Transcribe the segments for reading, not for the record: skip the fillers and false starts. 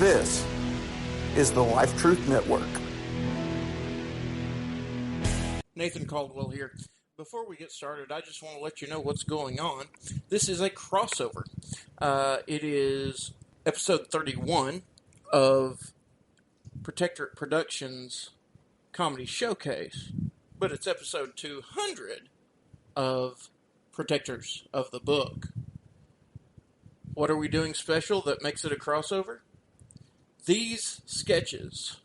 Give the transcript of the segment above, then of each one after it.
This is the Life Truth Network. Nathan Caldwell here. Before we get started, I just want to let you know what's going on. This is a crossover. It is episode 31 of Protectorate Productions Comedy Showcase, but it's episode 200 of Protectors of the Book. What are we doing special that makes it a crossover? These sketches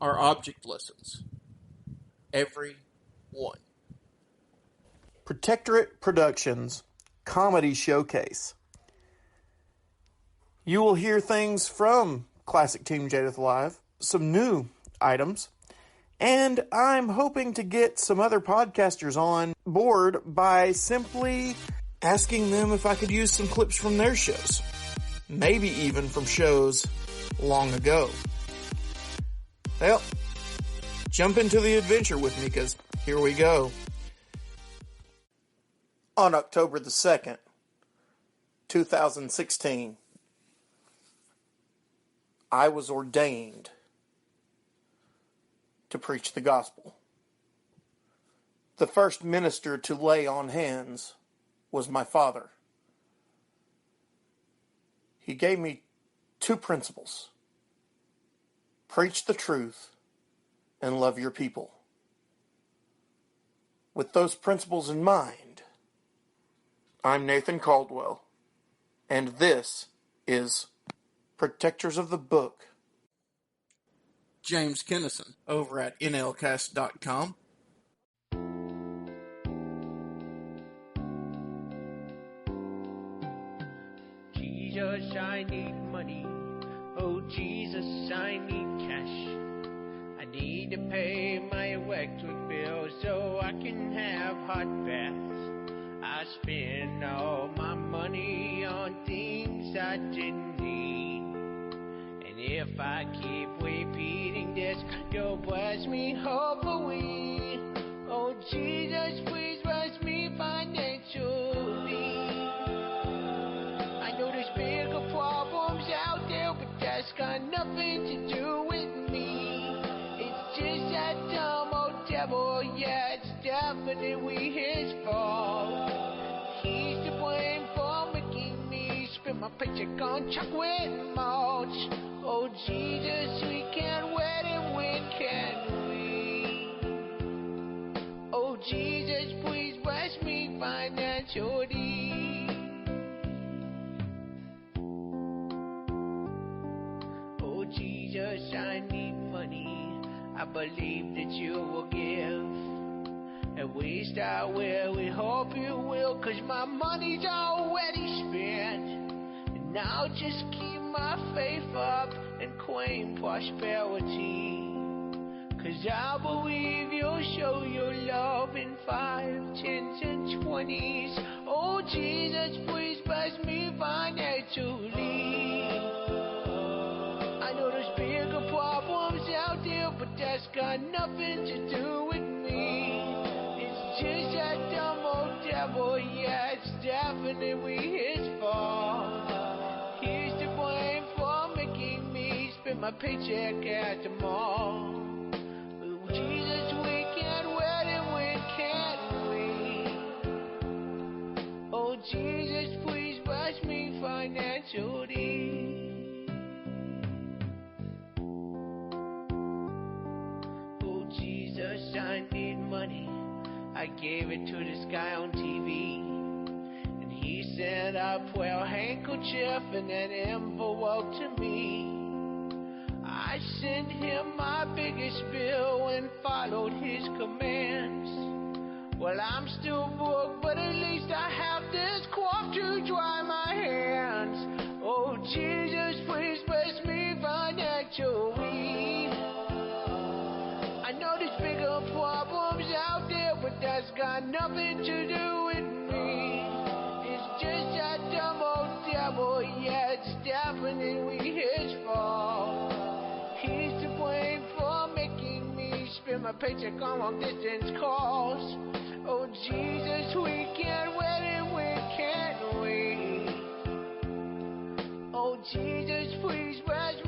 are object lessons. Every one. Protectorate Productions Comedy Showcase. You will hear things from Classic Team Jadeth Live, some new items, and I'm hoping to get some other podcasters on board by simply asking them if I could use some clips from their shows. Maybe even from shows long ago. Well, jump into the adventure with me, because here we go. On October the 2nd, 2016, I was ordained to preach the gospel. The first minister to lay on hands was my father. He gave me two principles: preach the truth and love your people. With those principles in mind, I'm Nathan Caldwell, and this is Protectors of the Book. James Kennison over at nlcast.com. Jesus, I need money. Oh, Jesus, I need cash. I need to pay my electric bill so I can have hot baths. I spend all my money on things I didn't need. And if I keep repeating this, you'll bless me hopefully. Oh, Jesus, please bless me financially. I know there's bigger problems out there, but that's got nothing to do with me. It's just that dumb old devil, yeah, it's definitely his fault. He's to blame for making me spend my paycheck on chocolate malt. Oh, Jesus, we can't let him win, can we? Oh, Jesus, please bless me financially. Oh, Jesus, I need money. I believe that you will give. At least I really hope you will, 'cause my money's already spent. And I'll just keep my faith up and claim prosperity. 'Cause I believe you'll show your love in 5, 10s, and 20s. Oh, Jesus, please bless me financially. I know there's bigger problems out there, but that's got nothing to do with me. It's just that dumb old devil, yeah, it's definitely his fault. He's to blame for making me spend my paycheck at the mall. Oh, Jesus, we can't let him win, can we? Oh, Jesus, please bless me financially. Jesus, I need money. I gave it to this guy on TV, and he sent a Fuell handkerchief and an envelope to me. I sent him my biggest bill and followed his commands. Well, I'm still broke, but at least I have this cloth to dry my hands. Oh, Jesus, please bless me financially. I know there's bigger problems out there, but that's got nothing to do with me. It's just that dumb old devil, yeah, it's definitely his fault. He's to blame for making me spend my paycheck on long distance calls. Oh, Jesus, we can't let him win, can't we? Oh, Jesus, please bless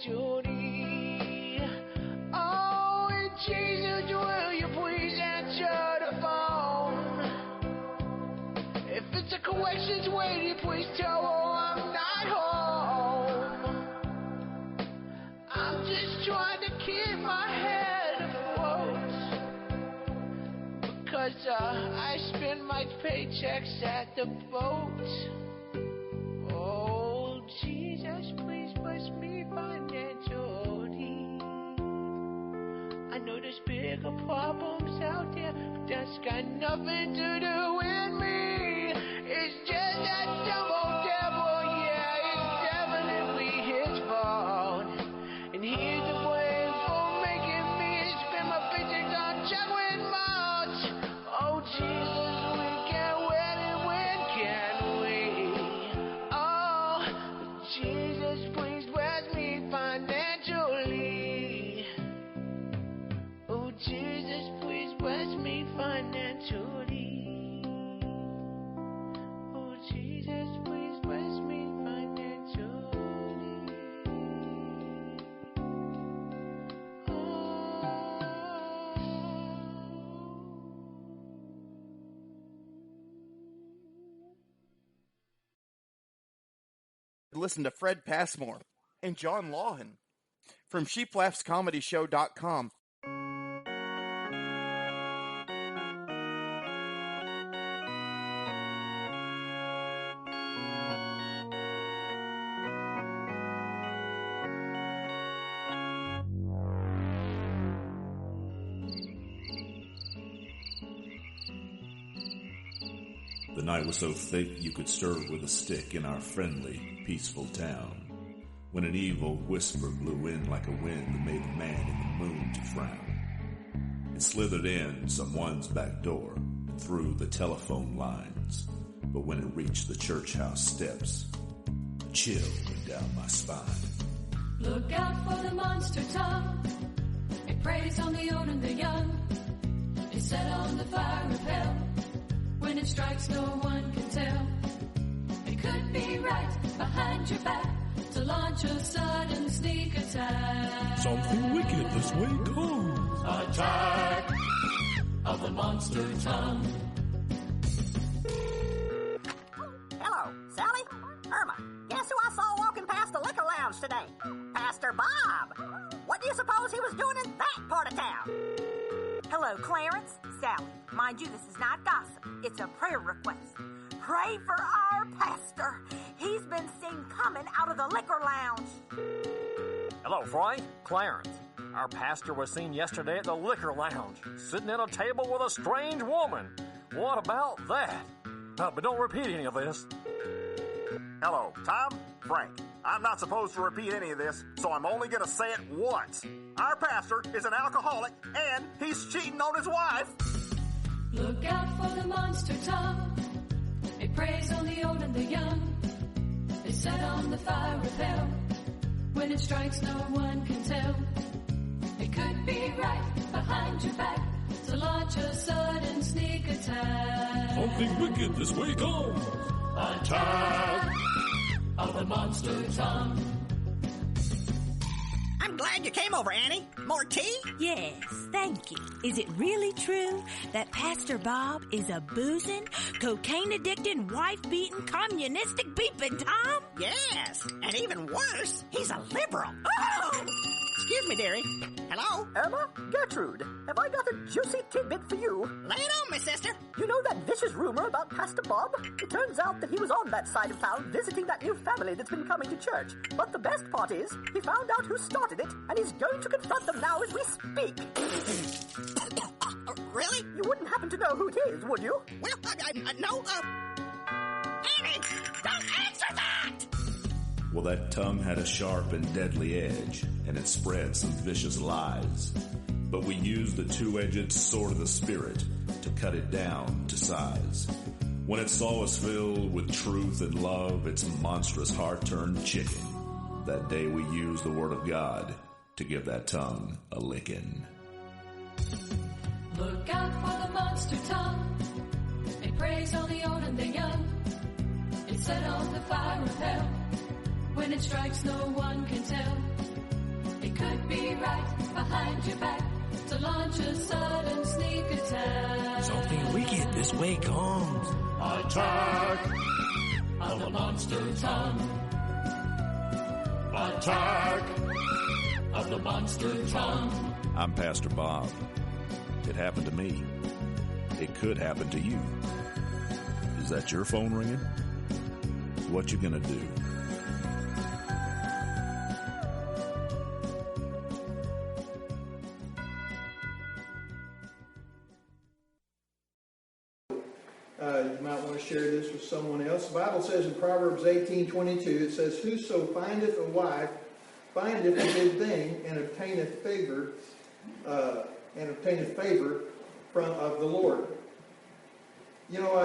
Judy. Oh, and Jesus, will you please answer the phone? If it's a questions waiting, please tell her I'm not home. I'm just trying to keep my head afloat, because I spend my paychecks at the boat. Oh, Jesus, please bless me financially. I know there's bigger problems out there, but that's got nothing to do with me. It's just that dumb old devil, yeah, it's definitely his fault. And he's to blame for making me spend my paychecks on chocolate malts. Oh, Jesus, we can't win it, when can we? Oh, Jesus, please bless me financially. Oh, Jesus, please bless me financially. Oh, Jesus, please bless me financially. Listen to Fred Passmore and John Lawhan from sheeplaughscomedyshow.com. The night was so thick you could stir it with a stick in our friendly, peaceful town, when an evil whisper blew in like a wind that made the man in the moon to frown. It slithered in someone's back door and through the telephone lines, but when it reached the church house steps, a chill went down my spine. Look out for the monster tongue. It preys on the old and the young. It's set on the fire of hell. When it strikes, no one can tell. It could be right behind your back to launch a sudden sneak attack. Something wicked this way comes. Attack of the monster tongue. Hello, Sally. Irma, guess who I saw walking past the liquor lounge today? Pastor Bob. What do you suppose he was doing in that part of town? Hello, Clarence. Sally. Mind you, this is not gossip. It's a prayer request. Pray for our pastor. He's been seen coming out of the liquor lounge. Hello, Frank. Clarence. Our pastor was seen yesterday at the liquor lounge, sitting at a table with a strange woman. What about that? But don't repeat any of this. Hello, Tom, Frank. I'm not supposed to repeat any of this, so I'm only going to say it once. Our pastor is an alcoholic, and he's cheating on his wife. Look out for the monster tongue. It preys on the old and the young. It's set on the fire of hell. When it strikes, no one can tell. It could be right behind your back to launch a sudden sneak attack. Something wicked this way comes. Attack of the monster tongue. I'm glad you came over, Annie. More tea? Yes, thank you. Is it really true that Pastor Bob is a boozing, cocaine-addicted, wife-beating, communistic beeping Tom? Yes, and even worse, he's a liberal. Oh! Excuse me, dearie. Hello? Emma? Gertrude, have I got a juicy tidbit for you? Lay it on me, sister. You know that vicious rumor about Pastor Bob? It turns out that he was on that side of town visiting that new family that's been coming to church. But the best part is, he found out who started it, and he's going to confront them now as we speak. Really? You wouldn't happen to know who it is, would you? Well, no, Annie, don't answer that! Well, that tongue had a sharp and deadly edge, and it spread some vicious lies. But we used the two-edged sword of the Spirit to cut it down to size. When it saw us filled with truth and love, its monstrous heart turned chicken. That day we used the Word of God to give that tongue a licking. Look out for the monster tongue. It preys on the old and the young. It's set on the fire of hell. When it strikes, no one can tell. right behind your back to launch a sudden sneak attack. Something wicked this way comes. Attack of the monster tongue. Attack of the monster tongue. I'm Pastor Bob. It happened to me. It could happen to you. Is that your phone ringing? What you gonna do? You might want to share this with someone else. The Bible says in Proverbs 18:22, it says, "Whoso findeth a wife findeth a good thing, and obtaineth favor, of the Lord." You know,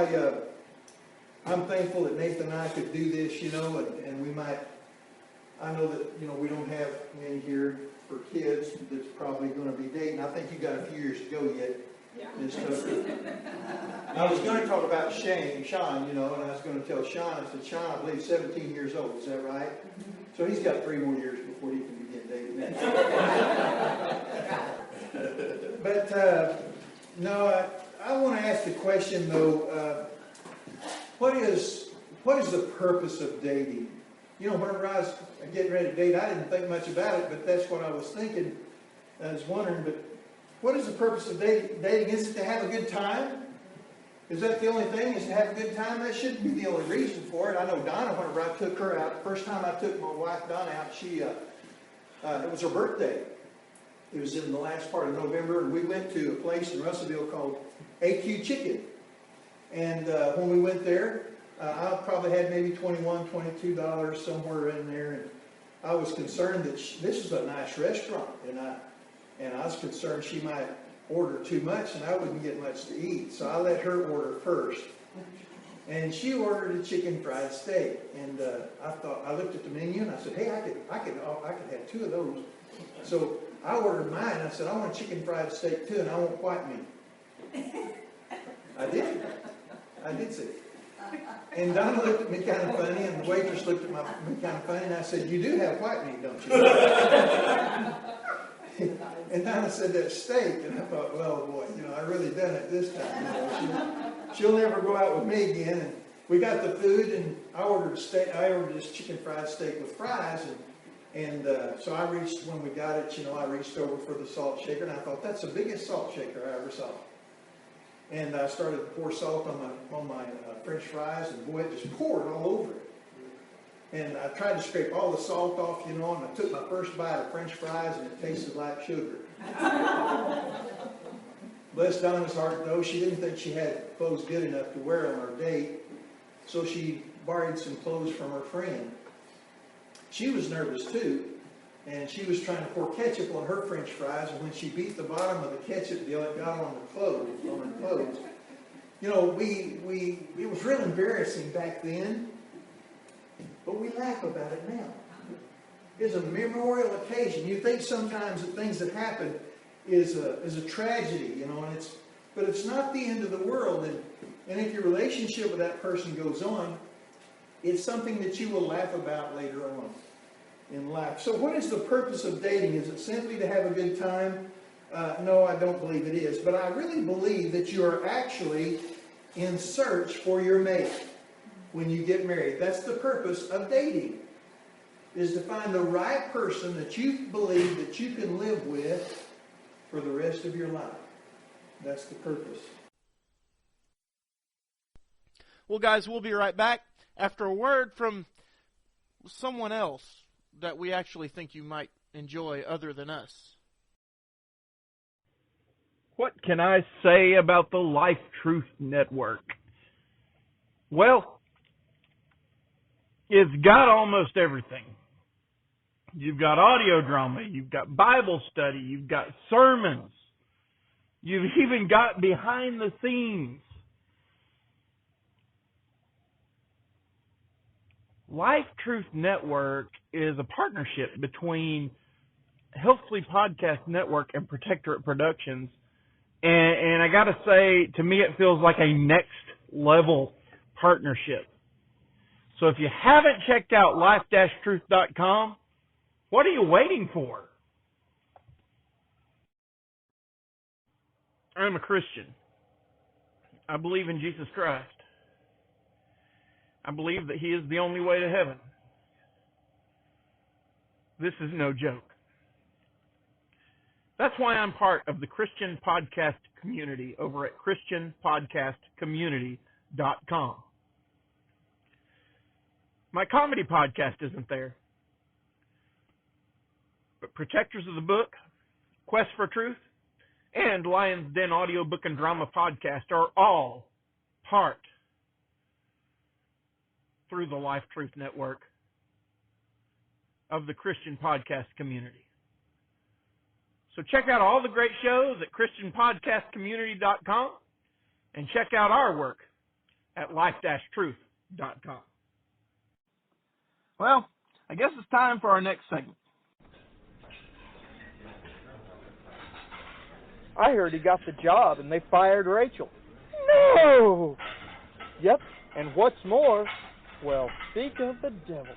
I'm thankful that Nathan and I could do this, and we might. I know that we don't have many here for kids that's probably going to be dating. I think you got a few years to go yet. Yeah. I was going to talk about Sean, and I was going to tell Sean, I said, Sean, I believe 17 years old, is that right? So he's got 3 more years before he can begin dating. But, no, I want to ask the question, though, what is the purpose of dating? Whenever I was getting ready to date, I didn't think much about it, but that's what I was thinking. I was wondering, but what is the purpose of dating? Is it to have a good time? Is that the only thing, is to have a good time? That shouldn't be the only reason for it. I know Donna, whenever I took her out, the first time I took my wife Donna out, it was her birthday. It was in the last part of November, and we went to a place in Russellville called AQ Chicken. And when we went there, I probably had maybe $21, $22 somewhere in there, and I was concerned that this was a nice restaurant, and I was concerned she might order too much and I wouldn't get much to eat. So I let her order first. And she ordered a chicken fried steak. And I looked at the menu and I said, hey, I could have 2 of those. So I ordered mine. I said, I want a chicken fried steak too, and I want white meat. I did say it. And Donna looked at me kind of funny, and the waitress looked at me kind of funny, and I said, you do have white meat, don't you? And Donna said, that steak. And I thought, well, boy, I really done it this time. She'll never go out with me again. And we got the food, and I ordered this chicken fried steak with fries. And so when we got it, I reached over for the salt shaker, and I thought, that's the biggest salt shaker I ever saw. And I started to pour salt on my French fries, and boy, it just poured all over it. And I tried to scrape all the salt off, and I took my first bite of French fries, and it tasted like sugar. Bless Donna's heart, though, she didn't think she had clothes good enough to wear on our date, so she borrowed some clothes from her friend. She was nervous, too, and she was trying to pour ketchup on her French fries, and when she beat the bottom of the ketchup deal, it got on her clothes. It was real embarrassing back then, but we laugh about it now. It's a memorial occasion. You think sometimes that things that happen is a tragedy, but it's not the end of the world. And if your relationship with that person goes on, it's something that you will laugh about later on in life. So what is the purpose of dating? Is it simply to have a good time? No, I don't believe it is. But I really believe that you are actually in search for your mate when you get married. That's the purpose of dating, is to find the right person that you believe that you can live with for the rest of your life. That's the purpose. Well, guys, we'll be right back after a word from someone else that we actually think you might enjoy other than us. What can I say about the Life Truth Network? Well, it's got almost everything. You've got audio drama, you've got Bible study, you've got sermons, you've even got behind the scenes. Life Truth Network is a partnership between Healthfully Podcast Network and Protectorate Productions. And I got to say, to me, it feels like a next level partnership. So if you haven't checked out life-truth.com, what are you waiting for? I'm a Christian. I believe in Jesus Christ. I believe that He is the only way to heaven. This is no joke. That's why I'm part of the Christian podcast community over at ChristianPodcastCommunity.com. My comedy podcast isn't there. But Protectors of the Book, Quest for Truth, and Lion's Den audiobook and drama podcast are all part through the Life Truth Network of the Christian podcast community. So check out all the great shows at ChristianPodcastCommunity.com and check out our work at life-truth.com. Well, I guess it's time for our next segment. I heard he got the job and they fired Rachel. No! Yep, and what's more, well, speak of the devil.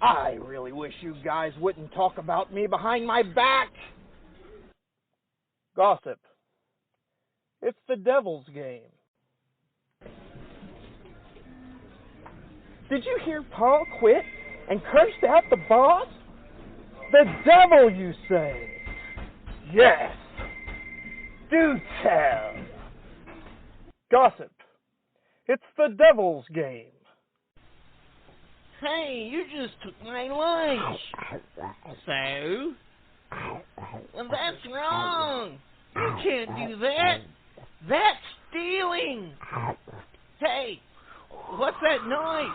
I really wish you guys wouldn't talk about me behind my back. Gossip. It's the devil's game. Did you hear Paul quit and cursed out the boss? The devil, you say? Yes. Do tell. Gossip. It's the devil's game. Hey, you just took my lunch. So? Well, that's wrong. You can't do that. That's stealing. Hey, what's that noise?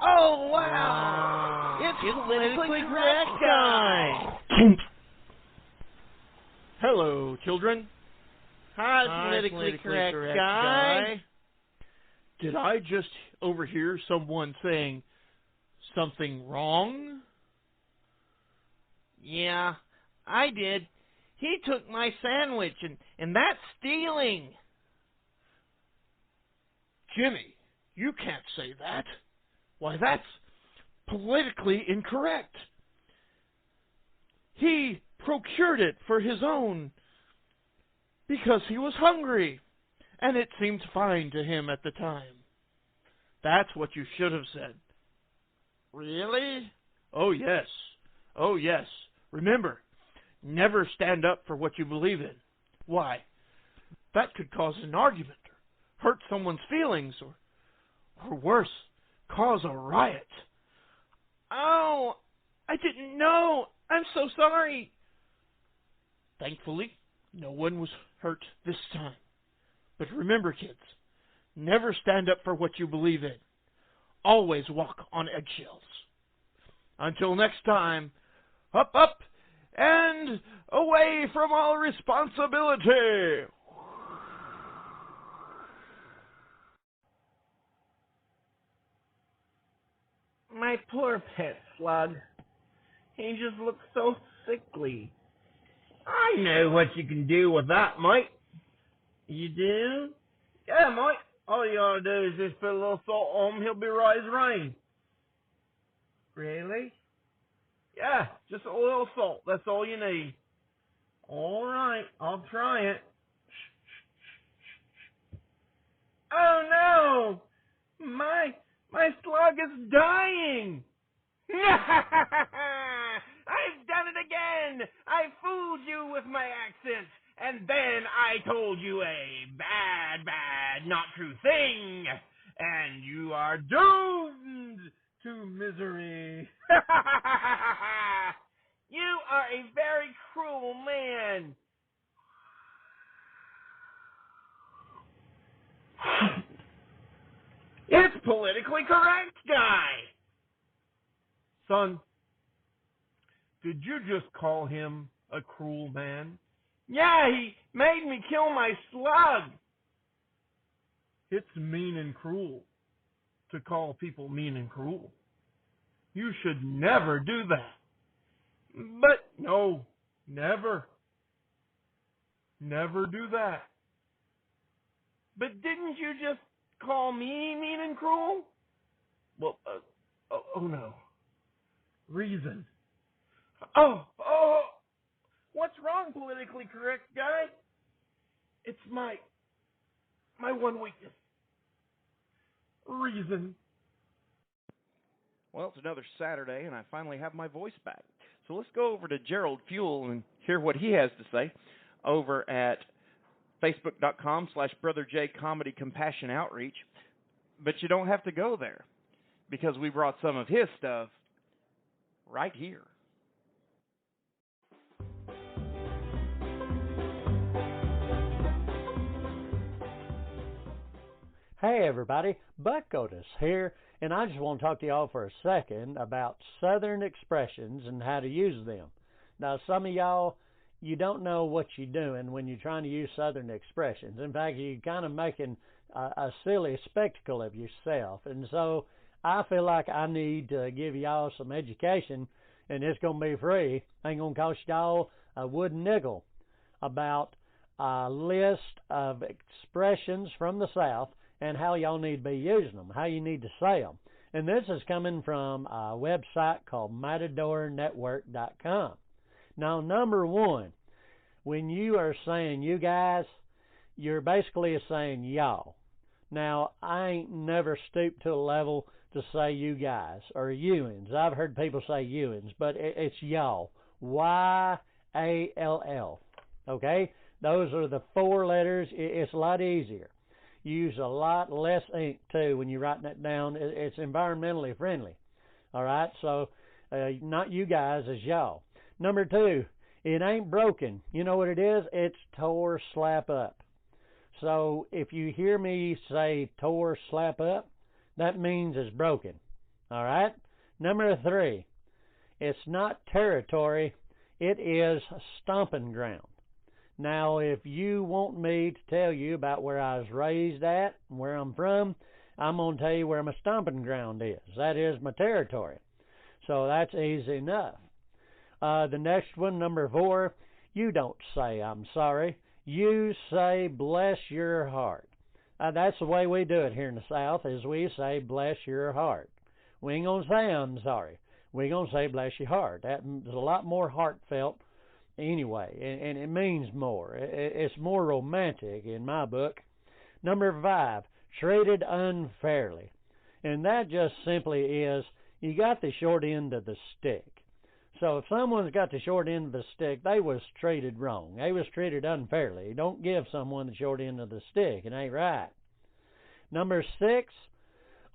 Oh, wow. It's politically correct guy. Hello, children. Hi, politically correct guy. Did I just overhear someone saying something wrong? Yeah, I did. He took my sandwich, and that's stealing. Jimmy, you can't say that. Why, that's politically incorrect. He procured it for his own because he was hungry, and it seemed fine to him at the time. That's what you should have said. Really? Oh, yes. Oh, yes. Remember, never stand up for what you believe in. Why? That could cause an argument, or hurt someone's feelings, or worse, cause a riot. Oh, I didn't know. I'm so sorry. Thankfully, no one was hurt this time. But remember, kids, never stand up for what you believe in. Always walk on eggshells. Until next time, up, up, and away from all responsibility. My poor pet slug. He just looks so sickly. I know what you can do with that, mate. You do? Yeah, mate. All you gotta do is just put a little salt on him, he'll be right as rain. Really? Yeah, just a little salt. That's all you need. All right, I'll try it. Oh no! My slug is dying! I've done it again! I fooled you with my accent, and then I told you a bad, not true thing, and you are doomed to misery. You are a very cruel man. It's politically correct, guy. Son, did you just call him a cruel man? Yeah, he made me kill my slug. It's mean and cruel to call people mean and cruel. You should never do that. But no, never. Never do that. But didn't you just call me mean and cruel? Well, oh no. Reason. Oh, What's wrong, politically correct guy? It's my one weakness. Reason. Well, it's another Saturday, and I finally have my voice back. So let's go over to Jerald Fuell and hear what he has to say over at Facebook.com/Brother J Comedy Compassion Outreach. But you don't have to go there, because we brought some of his stuff right here. Hey everybody, Buck Otis here, and I just want to talk to y'all for a second about Southern expressions and how to use them. Now, some of y'all, you don't know what you're doing when you're trying to use Southern expressions. In fact, you're kind of making a silly spectacle of yourself, and so I feel like I need to give y'all some education, and it's going to be free. Ain't going to cost y'all a wooden nickel, about a list of expressions from the South and how y'all need to be using them, how you need to say them. And this is coming from a website called MatadorNetwork.com. Now, number one, when you are saying you guys, you're basically saying y'all. Now, I ain't never stooped to a level to say you guys or you'ns. I've heard people say you'ns, but it's y'all. Y-A-L-L. Okay? Those are the 4 letters. It's a lot easier. You use a lot less ink, too, when you're writing it down. It's environmentally friendly. All right? So, not you guys, it's y'all. Number 2, it ain't broken. You know what it is? It's tore, slap up. So, if you hear me say tore, slap up, that means it's broken. All right? Number 3, it's not territory. It is stomping ground. Now, if you want me to tell you about where I was raised at and where I'm from, I'm going to tell you where my stomping ground is. That is my territory. So that's easy enough. The next one, number 4, you don't say I'm sorry. You say bless your heart. That's the way we do it here in the South, is we say bless your heart. We ain't going to say I'm sorry. We're going to say bless your heart. That's a lot more heartfelt anyway, and it means more. It's more romantic in my book. Number 5, treated unfairly. And that just simply is, you got the short end of the stick. So if someone's got the short end of the stick, they was treated wrong. They was treated unfairly. You don't give someone the short end of the stick. It ain't right. Number 6,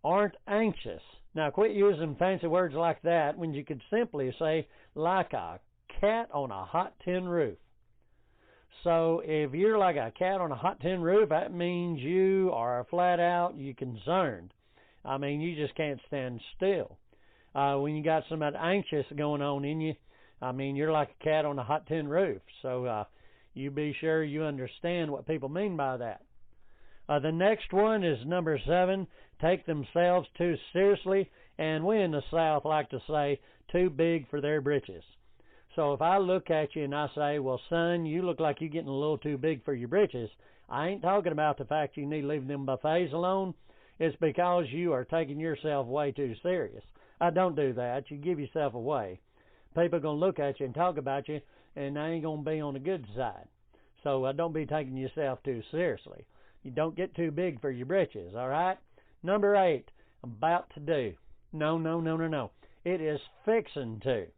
aren't anxious. Now quit using fancy words like that when you could simply say like a cat on a hot tin roof. So if you're like a cat on a hot tin roof, that means you are flat out, you concerned. I mean, you just can't stand still. When you got some of that anxious going on in you, I mean, you're like a cat on a hot tin roof. So you be sure you understand what people mean by that. The next one is number 7, take themselves too seriously, and we in the South like to say, too big for their britches. So if I look at you and I say, well, son, you look like you're getting a little too big for your britches, I ain't talking about the fact you need to leave them buffets alone. It's because you are taking yourself way too serious. I don't do that. You give yourself away. People are going to look at you and talk about you, and they ain't going to be on the good side. So don't be taking yourself too seriously. You don't get too big for your britches, all right? Number 8, about to do. No. It is fixing to.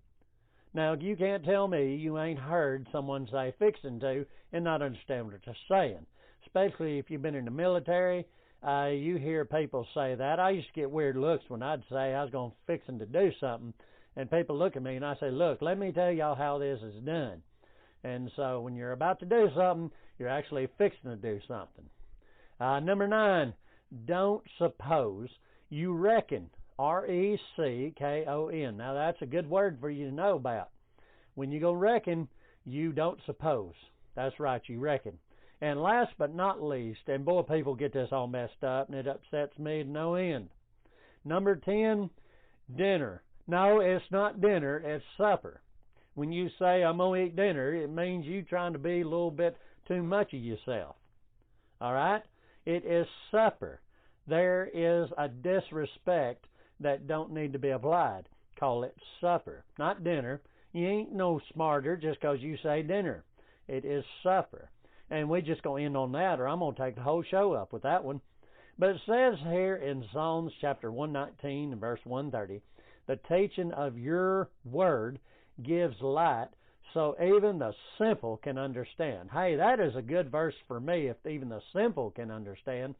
Now, you can't tell me you ain't heard someone say fixing to and not understand what they're saying. Especially if you've been in the military, you hear people say that. I used to get weird looks when I'd say I was going fixing to do something, and people look at me and I say, look, let me tell y'all how this is done. And so when you're about to do something, you're actually fixing to do something. Number 9, don't suppose, you reckon. R-E-C-K-O-N. Now, that's a good word for you to know about. When you go reckon, you don't suppose. That's right, you reckon. And last but not least, and boy, people get this all messed up, and it upsets me to no end. Number 10, dinner. No, it's not dinner, it's supper. When you say, I'm going to eat dinner, it means you trying to be a little bit too much of yourself. All right? It is supper. There is a disrespect that don't need to be applied. Call it supper, not dinner. You ain't no smarter just 'cause you say dinner. It is supper. And we're just going to end on that, or I'm going to take the whole show up with that one. But it says here in Psalms chapter 119 and verse 130, the teaching of your word gives light, so even the simple can understand. Hey, that is a good verse for me if even the simple can understand.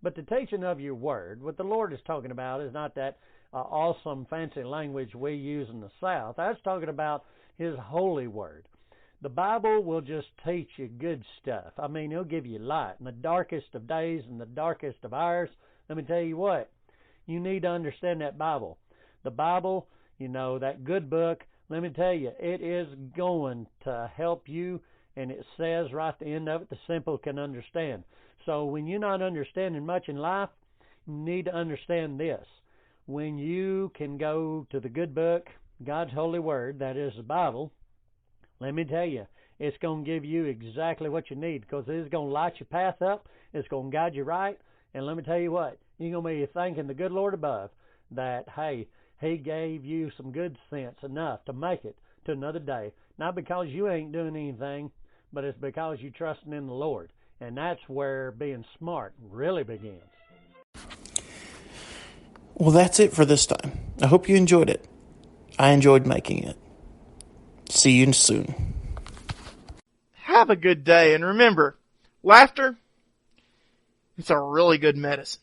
But the teaching of your word, what the Lord is talking about is not that awesome fancy language we use in the South. That's talking about His holy word. The Bible will just teach you good stuff. I mean, it'll give you light. In the darkest of days and the darkest of hours, let me tell you what, you need to understand that Bible. The Bible, that good book, let me tell you, it is going to help you, and it says right at the end of it, the simple can understand. So when you're not understanding much in life, you need to understand this. When you can go to the good book, God's holy word, that is the Bible, let me tell you, it's going to give you exactly what you need, because it's going to light your path up, it's going to guide you right, and let me tell you what, you're going to be thanking the good Lord above that, hey, He gave you some good sense enough to make it to another day. Not because you ain't doing anything, but it's because you're trusting in the Lord. And that's where being smart really begins. Well, that's it for this time. I hope you enjoyed it. I enjoyed making it. See you soon. Have a good day, and remember, laughter, it's a really good medicine.